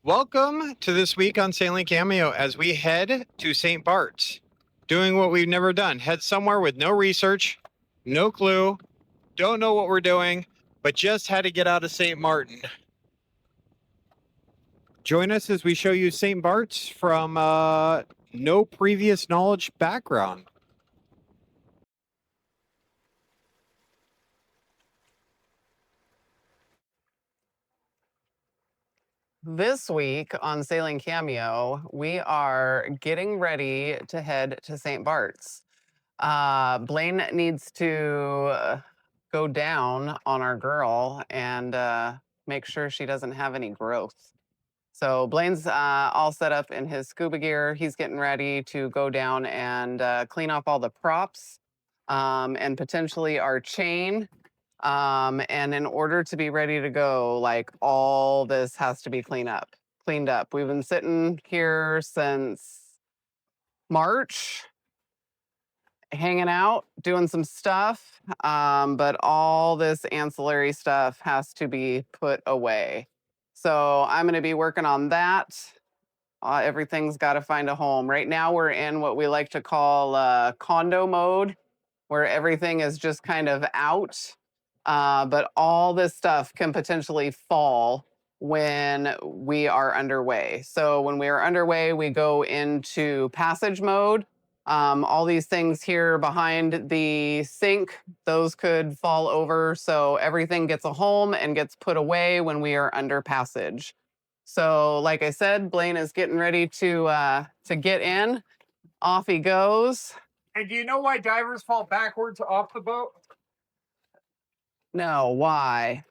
Welcome to this week on Sailing Cameo as we head to St. Bart's, doing what we've never done. Head somewhere with no research, no clue, don't know what we're doing, but just had to get out of St. Martin. Join us as we show you St. Bart's from no previous knowledge background. This week on Sailing Cameo, we are getting ready to head to St. Bart's. Blaine needs to go down on our girl and make sure she doesn't have any growth. So Blaine's all set up in his scuba gear. He's getting ready to go down and clean off all the props and potentially our chain. And in order to be ready to go, like all this has to be cleaned up. We've been sitting here since March, hanging out, doing some stuff. But all this ancillary stuff has to be put away. So I'm going to be working on that. Everything's got to find a home. Right now, we're in what we like to call condo mode, where everything is just kind of out. But all this stuff can potentially fall when we are underway. So when we are underway, we go into passage mode. All these things here behind the sink, those could fall over. So everything gets a home and gets put away when we are under passage. So like I said, Blaine is getting ready to get in. Off he goes. And do you know why divers fall backwards off the boat? No, why?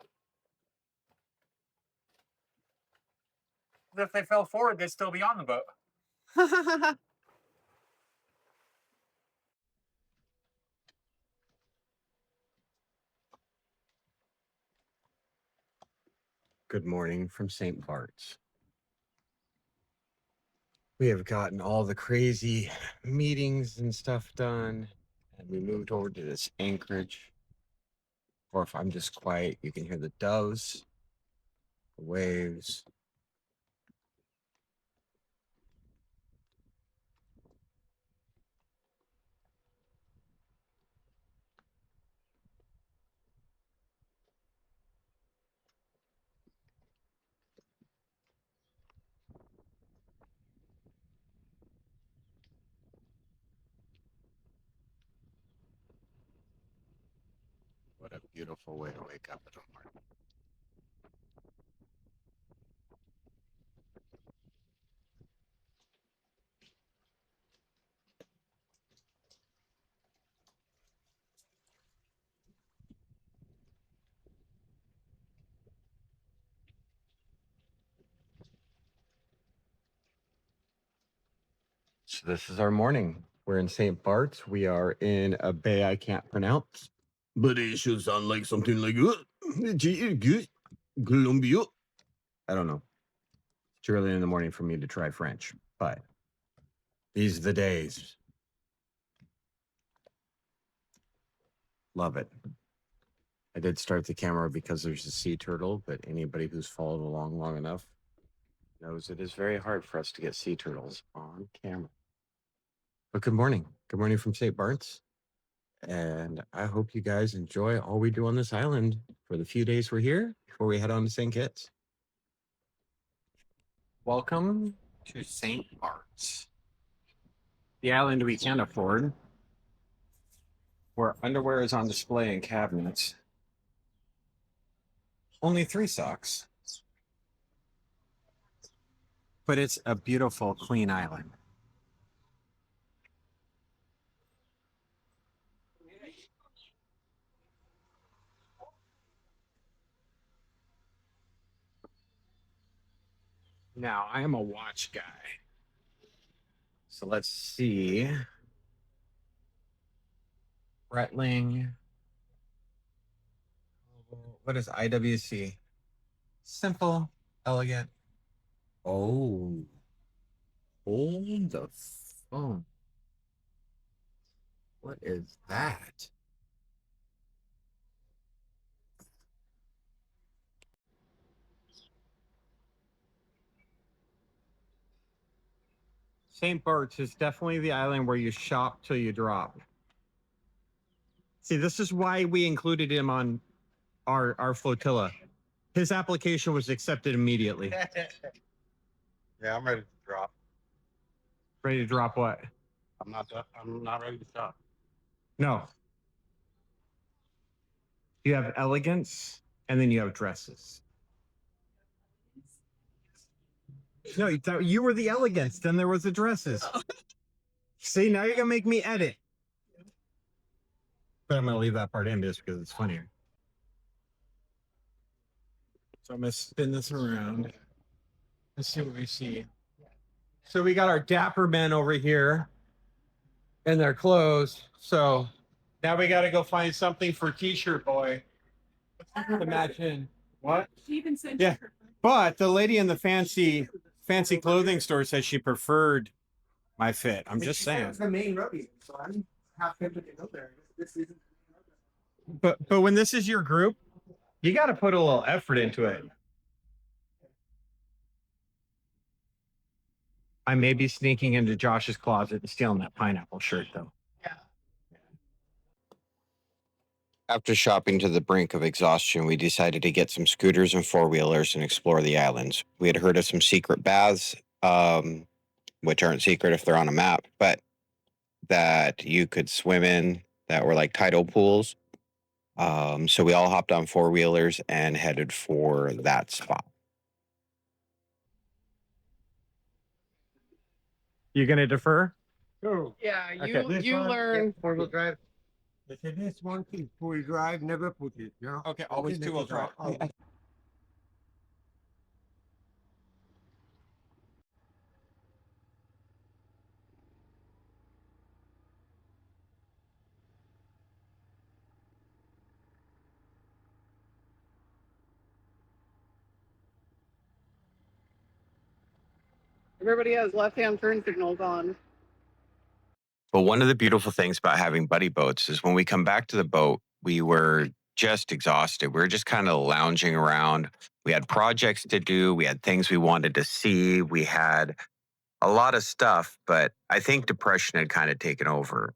If they fell forward, they'd still be on the boat. Good morning from St. Bart's. We have gotten all the crazy meetings and stuff done, and we moved over to this anchorage. Or if I'm just quiet, you can hear the doves, the waves. What a beautiful way to wake up in the morning. So this is our morning. We're in St. Bart's. We are in a bay I can't pronounce, but it should sound like something like Colombia. I don't know. It's early in the morning for me to try French, but these are the days. Love it. I did start the camera because there's a sea turtle, but anybody who's followed along long enough knows it is very hard for us to get sea turtles on camera. But good morning. Good morning from St. Bart's. And I hope you guys enjoy all we do on this island for the few days we're here before we head on to St. Kitts. Welcome to St. Bart's, the island we can't afford, where underwear is on display in cabinets. Only 3 socks. But it's a beautiful, clean island. Now, I am a watch guy. So let's see. Bretling. What is IWC? Simple, elegant. Oh. Hold the phone. What is that? St. Bart's is definitely the island where you shop till you drop. See, this is why we included him on our flotilla. His application was accepted immediately. Yeah, I'm ready to drop. Ready to drop what? I'm not ready to stop. No. You have elegance, and then you have dresses. No, you were the elegance. Then there was the dresses. See, now you're gonna make me edit. But I'm gonna leave that part in just because it's funnier. So I'm gonna spin this around. Let's see what we see. So we got our dapper men over here in their clothes. So now we got to go find something for T-shirt boy to match in. What? Yeah, but the lady in the fancy clothing store said she preferred my fit. I'm just saying. It's the main rodeo, so I'm half tempted to go there. This isn't. But when this is your group, you got to put a little effort into it. I may be sneaking into Josh's closet and stealing that pineapple shirt, though. Yeah. After shopping to the brink of exhaustion, we decided to get some scooters and four-wheelers and explore the islands. We had heard of some secret baths, which aren't secret if they're on a map, but that you could swim in that were like tidal pools. So we all hopped on four-wheelers and headed for that spot. You gonna defer? Go. Yeah, Okay. you learn. Four-wheel drive. They said this one thing, four-wheel drive, never put it. You know? Okay, always two-wheel drive. Everybody has left-hand turn signals on. But one of the beautiful things about having buddy boats is when we come back to the boat, we were just exhausted. We were just kind of lounging around. We had projects to do. We had things we wanted to see. We had a lot of stuff, but I think depression had kind of taken over.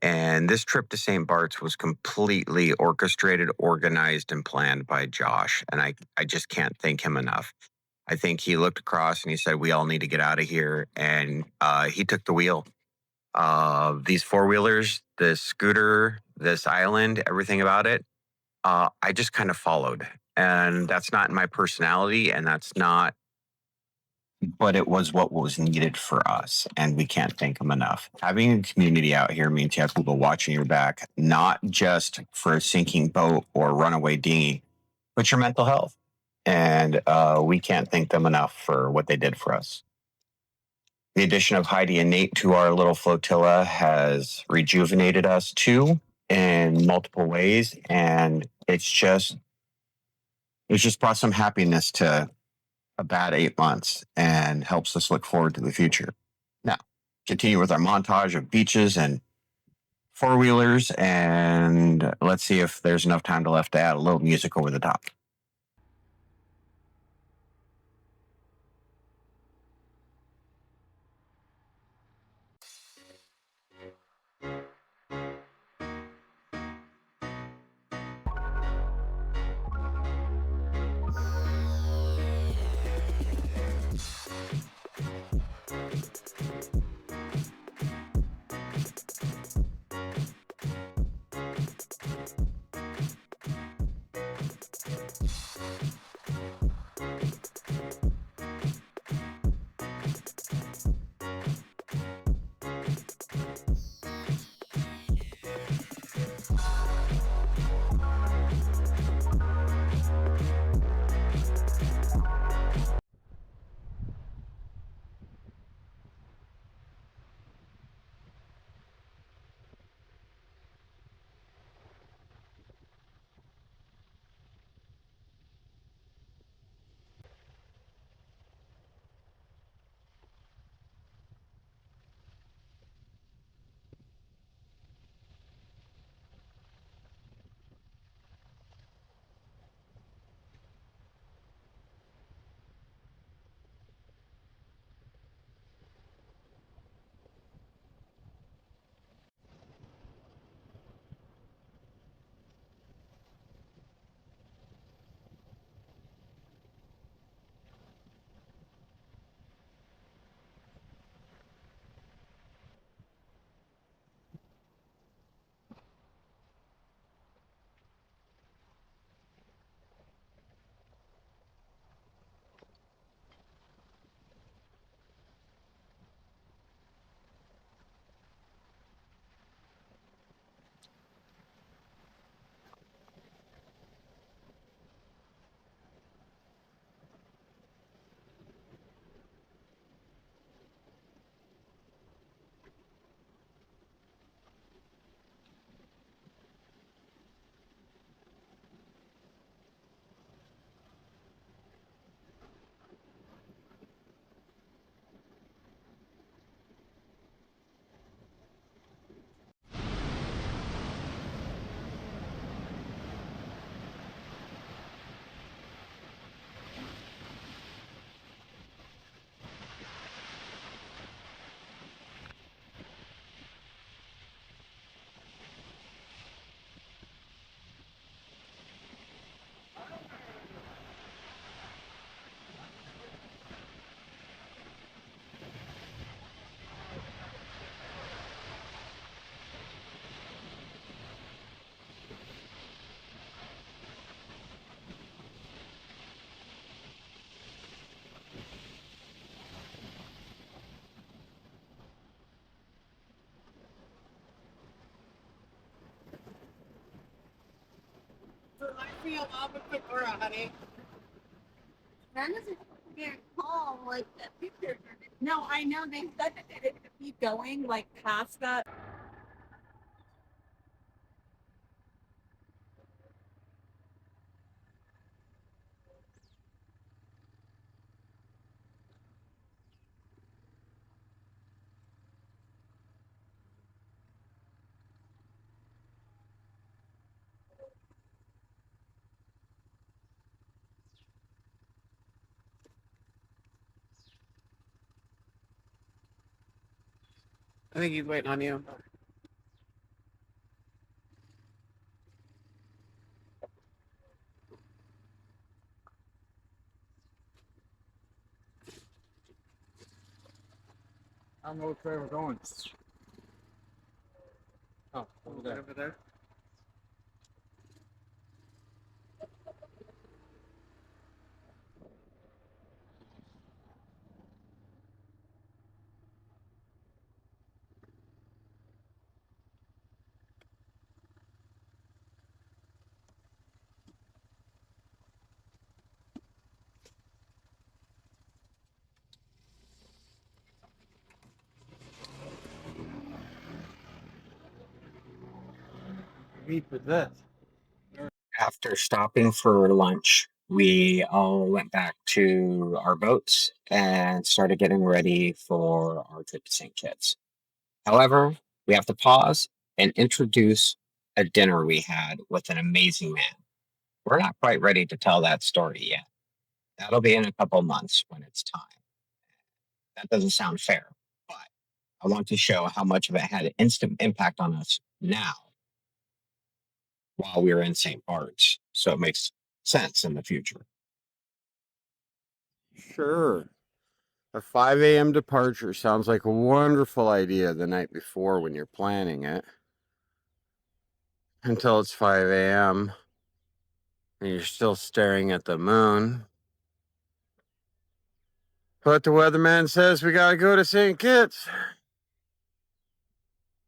And this trip to St. Bart's was completely orchestrated, organized, and planned by Josh. And I just can't thank him enough. I think he looked across and he said, we all need to get out of here. And he took the wheel. These four-wheelers, this scooter, this island, everything about it, I just kind of followed. And that's not my personality, and that's not, but it was what was needed for us, and we can't thank them enough. Having a community out here means you have people watching your back, not just for a sinking boat or runaway dinghy, but your mental health. And we can't thank them enough for what they did for us. The addition of Heidi and Nate to our little flotilla has rejuvenated us too in multiple ways. And it's just brought some happiness to a bad 8 months and helps us look forward to the future. Now, continue with our montage of beaches and four-wheelers, and let's see if there's enough time left to add a little music over the top. feel opposite Cora, honey. That doesn't get tall like that picture. No, I know they said that it could keep going like past that. I think he's waiting on you. I don't know which way we're going. Oh, over there. Over there. Meet for this. After stopping for lunch, we all went back to our boats and started getting ready for our trip to St. Kitts. However, we have to pause and introduce a dinner we had with an amazing man. We're not quite ready to tell that story yet. That'll be in a couple months when it's time. That doesn't sound fair, but I want to show how much of it had an instant impact on us now while we were in St. Bart's. So it makes sense in the future. Sure. A 5 a.m. departure sounds like a wonderful idea the night before when you're planning it. Until it's 5 a.m. and you're still staring at the moon. But the weatherman says we gotta go to St. Kitts.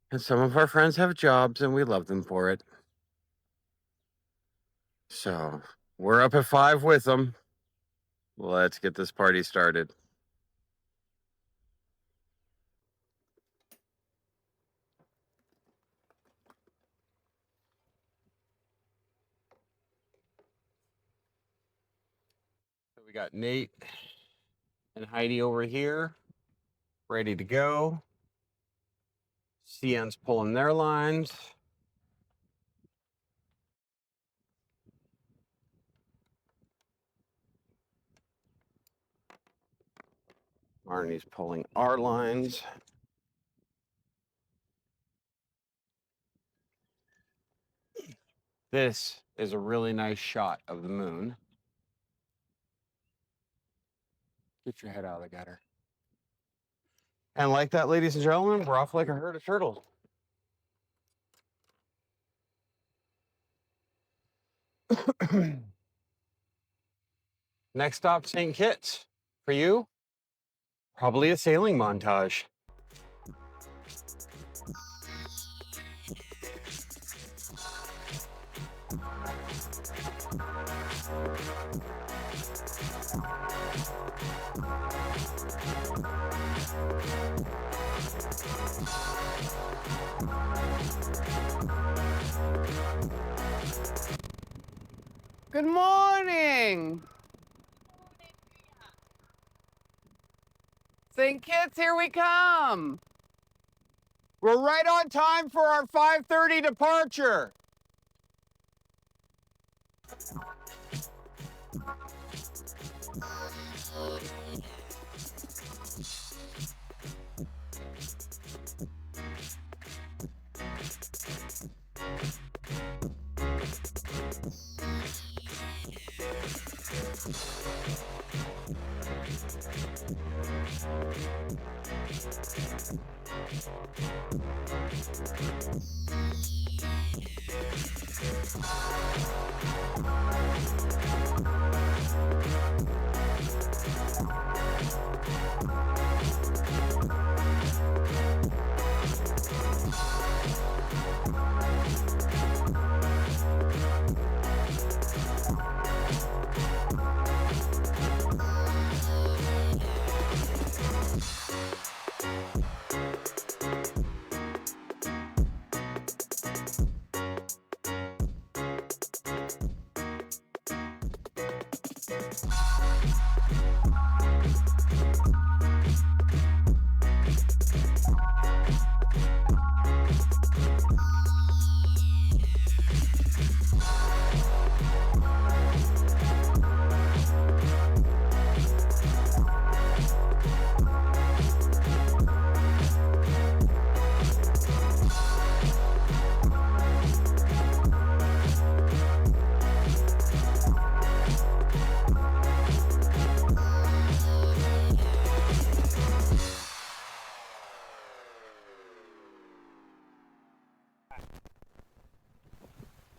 And some of our friends have jobs and we love them for it. So we're up at 5 with them. Let's get this party started. So we got Nate and Heidi over here, ready to go. CN's pulling their lines. Marnie's pulling our lines. This is a really nice shot of the moon. Get your head out of the gutter. And like that, ladies and gentlemen, we're off like a herd of turtles. Next stop, St. Kitts. For you, probably a sailing montage. Good morning. St. Kitts, here we come. We're right on time for our 5:30 departure.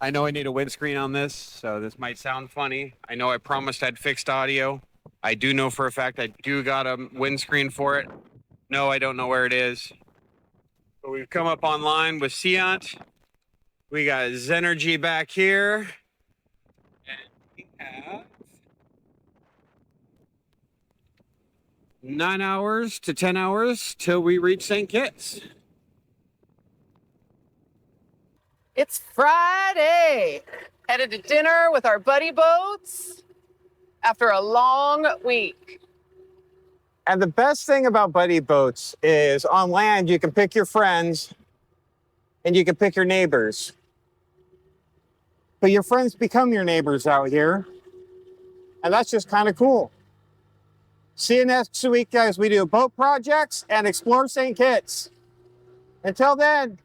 I know I need a windscreen on this, so this might sound funny. I know I promised I'd fixed audio. I do know for a fact I do got a windscreen for it. No, I don't know where it is. But we've come up online with Seant. We got Zenergy back here. And we have 9 hours to 10 hours till we reach St. Kitts. It's Friday. Headed to dinner with our buddy boats after a long week. And the best thing about buddy boats is on land, you can pick your friends and you can pick your neighbors. But your friends become your neighbors out here. And that's just kind of cool. See you next week, guys. We do boat projects and explore St. Kitts. Until then,